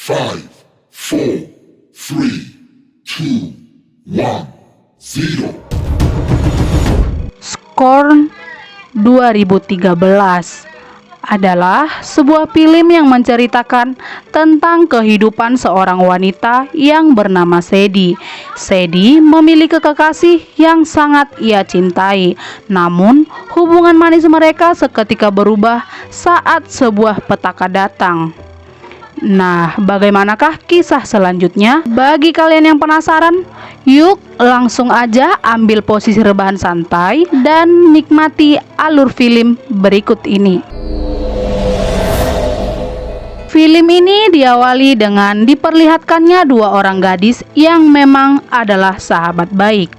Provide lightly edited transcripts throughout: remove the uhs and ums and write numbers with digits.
5, 4, 3, 2, 1, 0. Scorn 2013 adalah sebuah film yang menceritakan tentang kehidupan seorang wanita yang bernama Sadie. Sadie memiliki kekasih yang sangat ia cintai, namun hubungan manis mereka seketika berubah saat sebuah petaka datang. Nah, bagaimanakah kisah selanjutnya? Bagi kalian yang penasaran, yuk langsung aja ambil posisi rebahan santai dan nikmati alur film berikut ini. Film ini diawali dengan diperlihatkannya dua orang gadis yang memang adalah sahabat baik.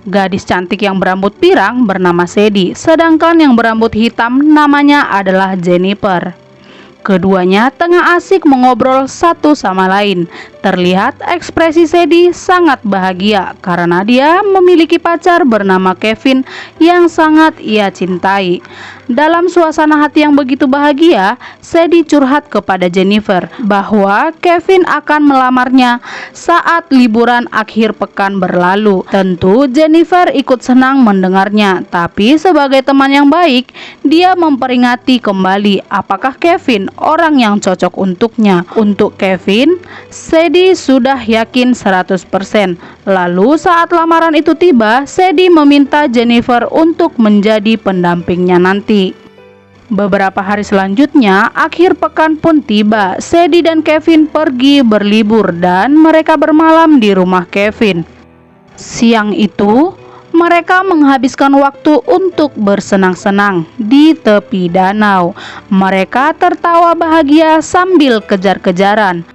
Gadis cantik yang berambut pirang bernama Sadie, sedangkan yang berambut hitam namanya adalah Jennifer. Keduanya tengah asik mengobrol satu sama lain. Terlihat ekspresi Sadie sangat bahagia karena dia memiliki pacar bernama Kevin yang sangat ia cintai. Dalam suasana hati yang begitu bahagia, Sadie curhat kepada Jennifer bahwa Kevin akan melamarnya saat liburan akhir pekan berlalu. Tentu Jennifer ikut senang mendengarnya, tapi sebagai teman yang baik, dia memperingati kembali apakah Kevin orang yang cocok untuknya. Untuk Kevin, Sadie sudah yakin 100%. Lalu saat lamaran itu tiba, Sadie meminta Jennifer untuk menjadi pendampingnya nanti. Beberapa hari selanjutnya, akhir pekan pun tiba. Sadie dan Kevin pergi berlibur dan mereka bermalam di rumah Kevin. Siang itu, mereka menghabiskan waktu untuk bersenang-senang di tepi danau. Mereka tertawa bahagia sambil kejar-kejaran.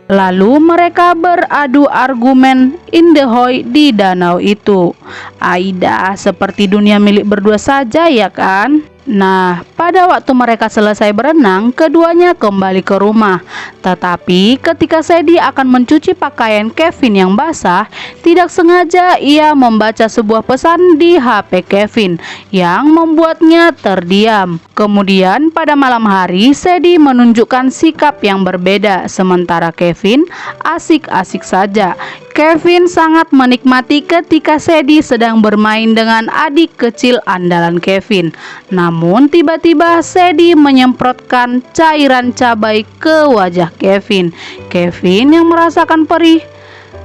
Lalu mereka beradu argumen indehoi di danau itu. Aida, seperti dunia milik berdua saja ya kan? Nah, pada waktu mereka selesai berenang, keduanya kembali ke rumah. Tetapi ketika Sadie akan mencuci pakaian Kevin yang basah, tidak sengaja ia membaca sebuah pesan di HP Kevin yang membuatnya terdiam. Kemudian pada malam hari, Sadie menunjukkan sikap yang berbeda, sementara Kevin asik-asik saja. Kevin sangat menikmati ketika Sadie sedang bermain dengan adik kecil andalan Kevin. Namun tiba-tiba Sadie menyemprotkan cairan cabai ke wajah Kevin. Kevin yang merasakan perih.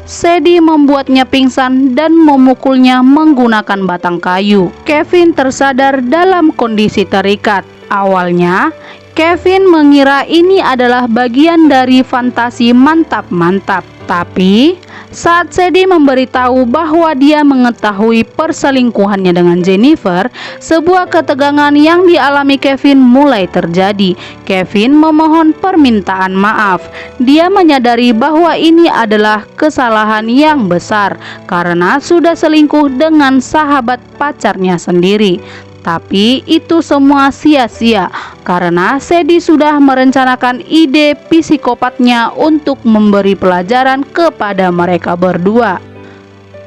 Sadie membuatnya pingsan dan memukulnya menggunakan batang kayu. Kevin tersadar dalam kondisi terikat. Awalnya, Kevin mengira ini adalah bagian dari fantasi mantap-mantap. Tapi saat Sadie memberitahu bahwa dia mengetahui perselingkuhannya dengan Jennifer, sebuah ketegangan yang dialami Kevin mulai terjadi. Kevin memohon permintaan maaf. Dia menyadari bahwa ini adalah kesalahan yang besar karena sudah selingkuh dengan sahabat pacarnya sendiri. Tapi itu semua sia-sia karena Sadie sudah merencanakan ide psikopatnya untuk memberi pelajaran kepada mereka berdua.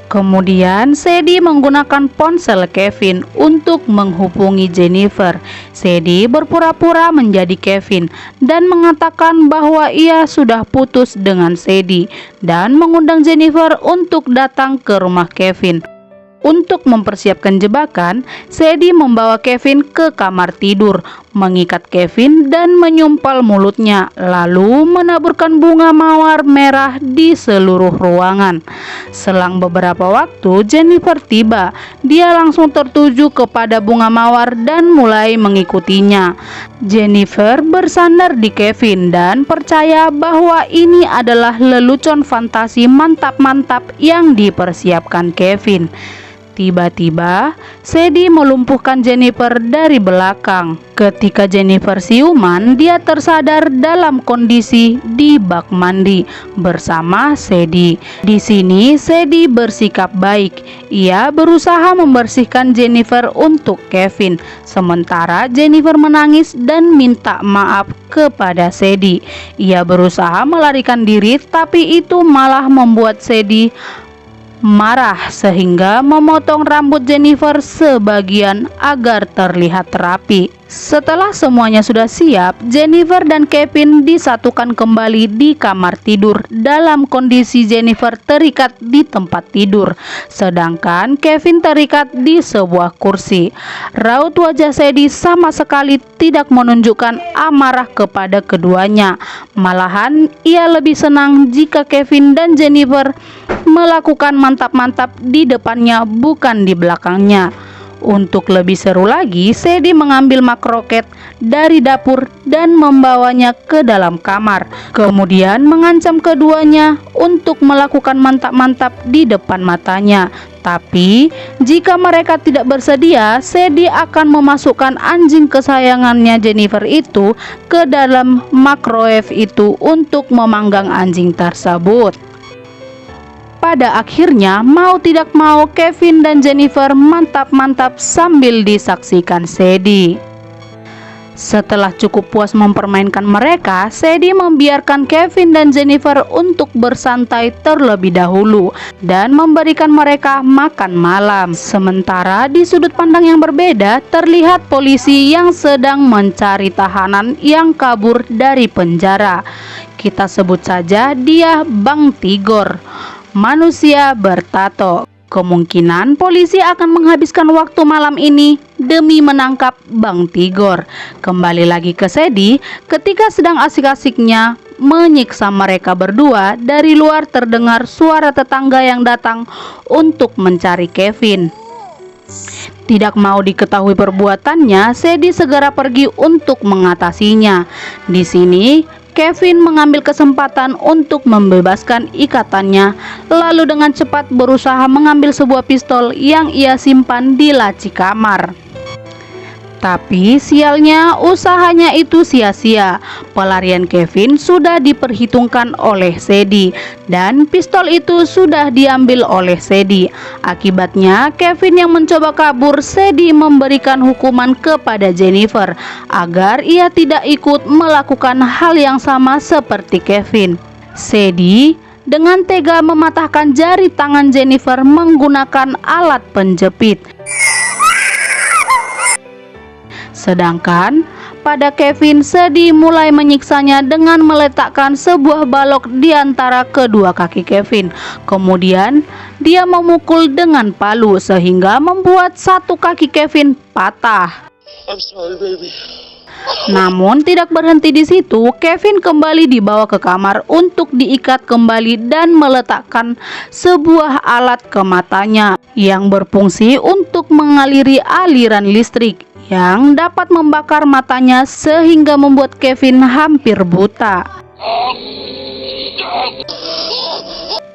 Kemudian Sadie menggunakan ponsel Kevin untuk menghubungi Jennifer. Sadie berpura-pura menjadi Kevin dan mengatakan bahwa ia sudah putus dengan Sadie dan mengundang Jennifer untuk datang ke rumah Kevin. Untuk mempersiapkan jebakan, Sadie membawa Kevin ke kamar tidur, mengikat Kevin dan menyumpal mulutnya, lalu menaburkan bunga mawar merah di seluruh ruangan. Selang beberapa waktu, Jennifer tiba. Dia langsung tertuju kepada bunga mawar dan mulai mengikutinya. Jennifer bersandar di Kevin dan percaya bahwa ini adalah lelucon fantasi mantap-mantap yang dipersiapkan Kevin. Tiba-tiba, Sadie melumpuhkan Jennifer dari belakang. Ketika Jennifer siuman, dia tersadar dalam kondisi di bak mandi bersama Sadie. Di sini, Sadie bersikap baik. Ia berusaha membersihkan Jennifer untuk Kevin. Sementara Jennifer menangis dan minta maaf kepada Sadie. Ia berusaha melarikan diri, tapi itu malah membuat Sadie marah sehingga memotong rambut Jennifer sebagian agar terlihat rapi. Setelah semuanya sudah siap, Jennifer dan Kevin disatukan kembali di kamar tidur dalam kondisi Jennifer terikat di tempat tidur, sedangkan Kevin terikat di sebuah kursi. Raut wajah Sadie sama sekali tidak menunjukkan amarah kepada keduanya. Malahan ia lebih senang jika Kevin dan Jennifer melakukan mantap-mantap di depannya bukan di belakangnya. Untuk lebih seru lagi, Sadie mengambil mak roket dari dapur dan membawanya ke dalam kamar. Kemudian mengancam keduanya untuk melakukan mantap-mantap di depan matanya. Tapi jika mereka tidak bersedia, Sadie akan memasukkan anjing kesayangannya Jennifer itu ke dalam microwave itu untuk memanggang anjing tersebut. Pada akhirnya, mau tidak mau, Kevin dan Jennifer mantap-mantap sambil disaksikan Sadie. Setelah cukup puas mempermainkan mereka, Sadie membiarkan Kevin dan Jennifer untuk bersantai terlebih dahulu dan memberikan mereka makan malam. Sementara di sudut pandang yang berbeda, terlihat polisi yang sedang mencari tahanan yang kabur dari penjara. Kita sebut saja dia Bang Tigor, manusia bertato. Kemungkinan polisi akan menghabiskan waktu malam ini demi menangkap Bang Tigor. Kembali lagi ke Sadie, ketika sedang asik-asiknya menyiksa mereka berdua, dari luar terdengar suara tetangga yang datang untuk mencari Kevin. Tidak mau diketahui perbuatannya, Sadie segera pergi untuk mengatasinya. Di sini Kevin mengambil kesempatan untuk membebaskan ikatannya, lalu dengan cepat berusaha mengambil sebuah pistol yang ia simpan di laci kamar. Tapi sialnya, usahanya itu sia-sia. Pelarian Kevin sudah diperhitungkan oleh Sadie dan pistol itu sudah diambil oleh Sadie. Akibatnya, Kevin yang mencoba kabur, Sadie memberikan hukuman kepada Jennifer agar ia tidak ikut melakukan hal yang sama seperti Kevin. Sadie dengan tega mematahkan jari tangan Jennifer menggunakan alat penjepit. Sedangkan pada Kevin, Sadie mulai menyiksanya dengan meletakkan sebuah balok di antara kedua kaki Kevin. Kemudian dia memukul dengan palu sehingga membuat satu kaki Kevin patah. I'm sorry, baby. Namun tidak berhenti di situ, Kevin kembali dibawa ke kamar untuk diikat kembali dan meletakkan sebuah alat ke matanya yang berfungsi untuk mengaliri aliran listrik yang dapat membakar matanya sehingga membuat Kevin hampir buta.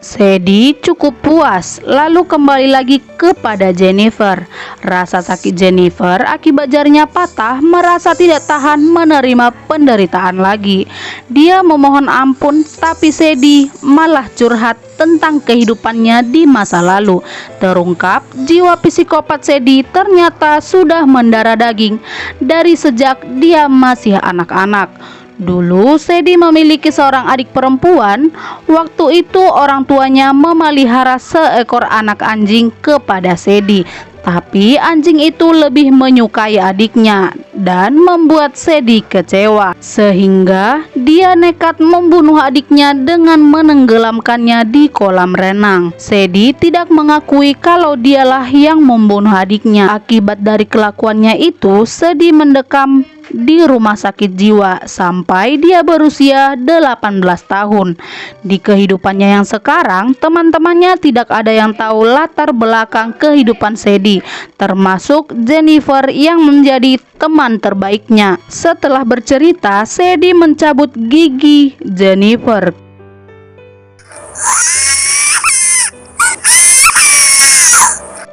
Sadie cukup puas, lalu kembali lagi kepada Jennifer. Rasa sakit Jennifer akibat jarinya patah merasa tidak tahan menerima penderitaan lagi. Dia memohon ampun, tapi Sadie malah curhat tentang kehidupannya di masa lalu. Terungkap jiwa psikopat Sadie ternyata sudah mendarah daging dari sejak dia masih anak-anak. Dulu Sadie memiliki seorang adik perempuan. Waktu itu orang tuanya memelihara seekor anak anjing kepada Sadie, tapi anjing itu lebih menyukai adiknya dan membuat Sadie kecewa, sehingga dia nekat membunuh adiknya dengan menenggelamkannya di kolam renang. Sadie tidak mengakui kalau dialah yang membunuh adiknya. Akibat dari kelakuannya itu, Sadie mendekam di rumah sakit jiwa sampai dia berusia 18 tahun. Di kehidupannya yang sekarang, teman-temannya tidak ada yang tahu latar belakang kehidupan Sadie, termasuk Jennifer yang menjadi teman terbaiknya. Setelah bercerita, Sadie mencabut gigi Jennifer.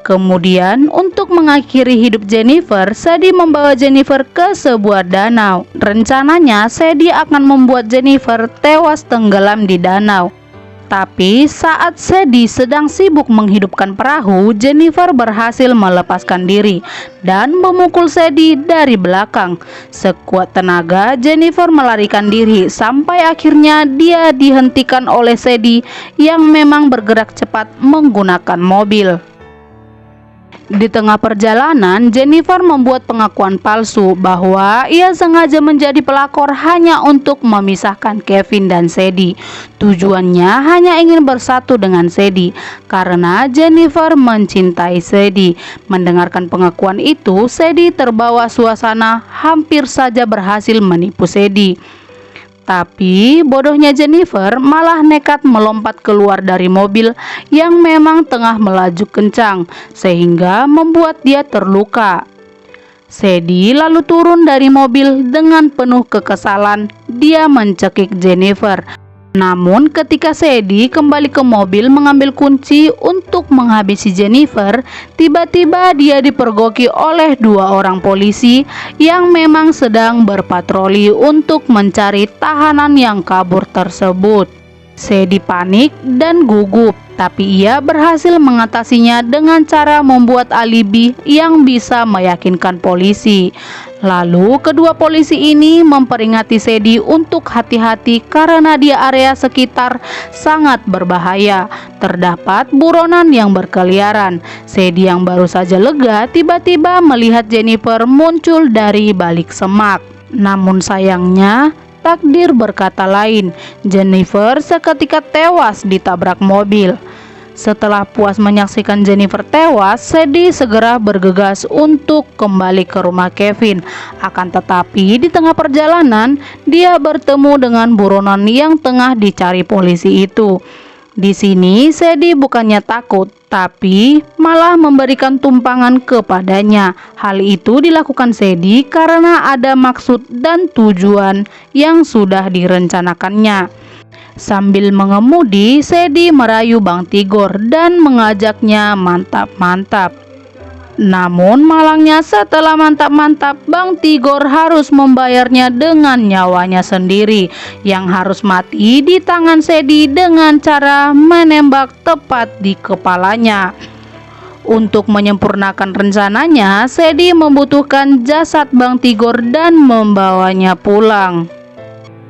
Kemudian untuk mengakhiri hidup Jennifer, Sadie membawa Jennifer ke sebuah danau. Rencananya Sadie akan membuat Jennifer tewas tenggelam di danau. Tapi saat Sadie sedang sibuk menghidupkan perahu, Jennifer berhasil melepaskan diri dan memukul Sadie dari belakang. Sekuat tenaga, Jennifer melarikan diri sampai akhirnya dia dihentikan oleh Sadie yang memang bergerak cepat menggunakan mobil. Di tengah perjalanan, Jennifer membuat pengakuan palsu bahwa ia sengaja menjadi pelakor hanya untuk memisahkan Kevin dan Sadie. Tujuannya hanya ingin bersatu dengan Sadie karena Jennifer mencintai Sadie. Mendengarkan pengakuan itu, Sadie terbawa suasana, hampir saja berhasil menipu Sadie. Tapi bodohnya Jennifer malah nekat melompat keluar dari mobil yang memang tengah melaju kencang, sehingga membuat dia terluka. Sadie lalu turun dari mobil dengan penuh kekesalan. Dia mencekik Jennifer. Namun ketika Sadie kembali ke mobil mengambil kunci untuk menghabisi Jennifer, tiba-tiba dia dipergoki oleh 2 orang polisi yang memang sedang berpatroli untuk mencari tahanan yang kabur tersebut. Sadie panik dan gugup, tapi ia berhasil mengatasinya dengan cara membuat alibi yang bisa meyakinkan polisi. Lalu kedua polisi ini memperingati Sadie untuk hati-hati karena di area sekitar sangat berbahaya. Terdapat buronan yang berkeliaran. Sadie yang baru saja lega tiba-tiba melihat Jennifer muncul dari balik semak. Namun sayangnya takdir berkata lain. Jennifer seketika tewas ditabrak mobil. Setelah puas menyaksikan Jennifer tewas, Sadie segera bergegas untuk kembali ke rumah Kevin. Akan tetapi di tengah perjalanan, dia bertemu dengan buronan yang tengah dicari polisi itu. Di sini Sadie bukannya takut, tapi malah memberikan tumpangan kepadanya. Hal itu dilakukan Sadie karena ada maksud dan tujuan yang sudah direncanakannya. Sambil mengemudi, Sadie merayu Bang Tigor dan mengajaknya mantap-mantap. Namun malangnya setelah mantap-mantap, Bang Tigor harus membayarnya dengan nyawanya sendiri yang harus mati di tangan Sadie dengan cara menembak tepat di kepalanya. Untuk menyempurnakan rencananya, Sadie membutuhkan jasad Bang Tigor dan membawanya pulang.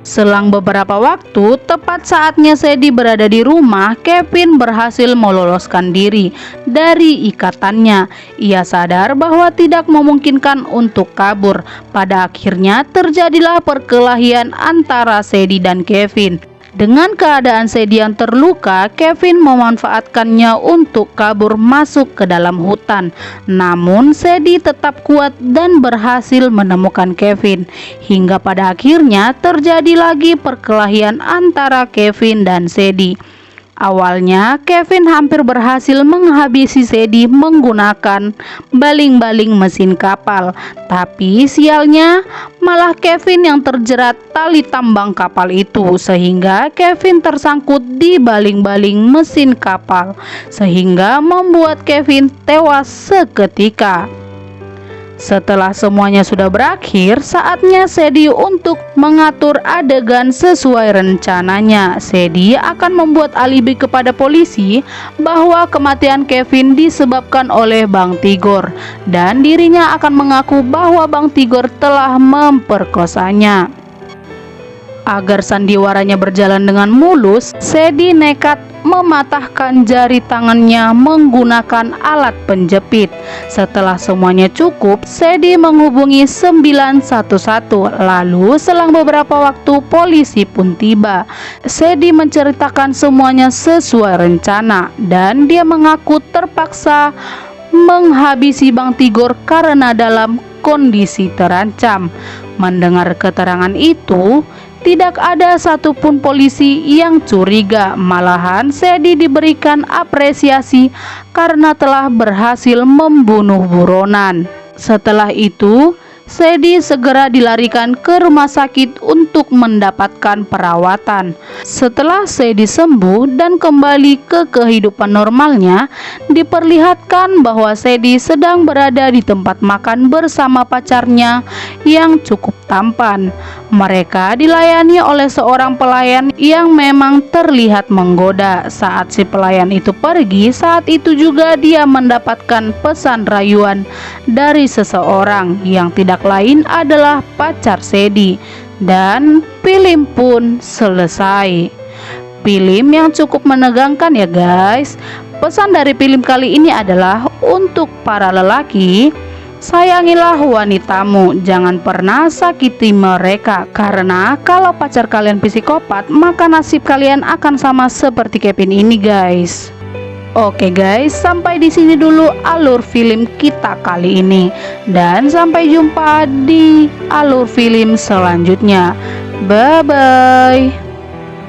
Selang beberapa waktu, tepat saatnya Sadie berada di rumah, Kevin berhasil meloloskan diri dari ikatannya. Ia sadar bahwa tidak memungkinkan untuk kabur. Pada akhirnya terjadilah perkelahian antara Sadie dan Kevin. Dengan keadaan Sadie yang terluka, Kevin memanfaatkannya untuk kabur masuk ke dalam hutan. Namun Sadie tetap kuat dan berhasil menemukan Kevin. Hingga pada akhirnya terjadi lagi perkelahian antara Kevin dan Sadie. Awalnya Kevin hampir berhasil menghabisi Sadie menggunakan baling-baling mesin kapal. Tapi sialnya malah Kevin yang terjerat tali tambang kapal itu, sehingga Kevin tersangkut di baling-baling mesin kapal, sehingga membuat Kevin tewas seketika. Setelah semuanya sudah berakhir, saatnya Sadie untuk mengatur adegan sesuai rencananya. Sadie akan membuat alibi kepada polisi bahwa kematian Kevin disebabkan oleh Bang Tigor, dan dirinya akan mengaku bahwa Bang Tigor telah memperkosanya. Agar sandiwaranya berjalan dengan mulus, Sadie nekat mematahkan jari tangannya menggunakan alat penjepit. Setelah semuanya cukup, Sadie menghubungi 911. Lalu selang beberapa waktu polisi pun tiba. Sadie menceritakan semuanya sesuai rencana dan dia mengaku terpaksa menghabisi Bang Tigor karena dalam kondisi terancam. Mendengar keterangan itu, tidak ada satupun polisi yang curiga. Malahan Sadie diberikan apresiasi karena telah berhasil membunuh buronan. Setelah itu, Sadie segera dilarikan ke rumah sakit untuk mendapatkan perawatan. Setelah Sadie sembuh dan kembali ke kehidupan normalnya, diperlihatkan bahwa Sadie sedang berada di tempat makan bersama pacarnya yang cukup tampan. Mereka dilayani oleh seorang pelayan yang memang terlihat menggoda. Saat si pelayan itu pergi, saat itu juga dia mendapatkan pesan rayuan dari seseorang yang tidak lain adalah pacar Sadie. Dan film pun selesai. Film yang cukup menegangkan ya guys. pesan dari film kali ini adalah untuk para lelaki, sayangilah wanitamu, jangan pernah sakiti mereka. Karena kalau pacar kalian psikopat, maka nasib kalian akan sama seperti Kevin ini, guys. Oke guys, sampai di sini dulu alur film kita kali ini. Dan sampai jumpa di alur film selanjutnya. Bye bye.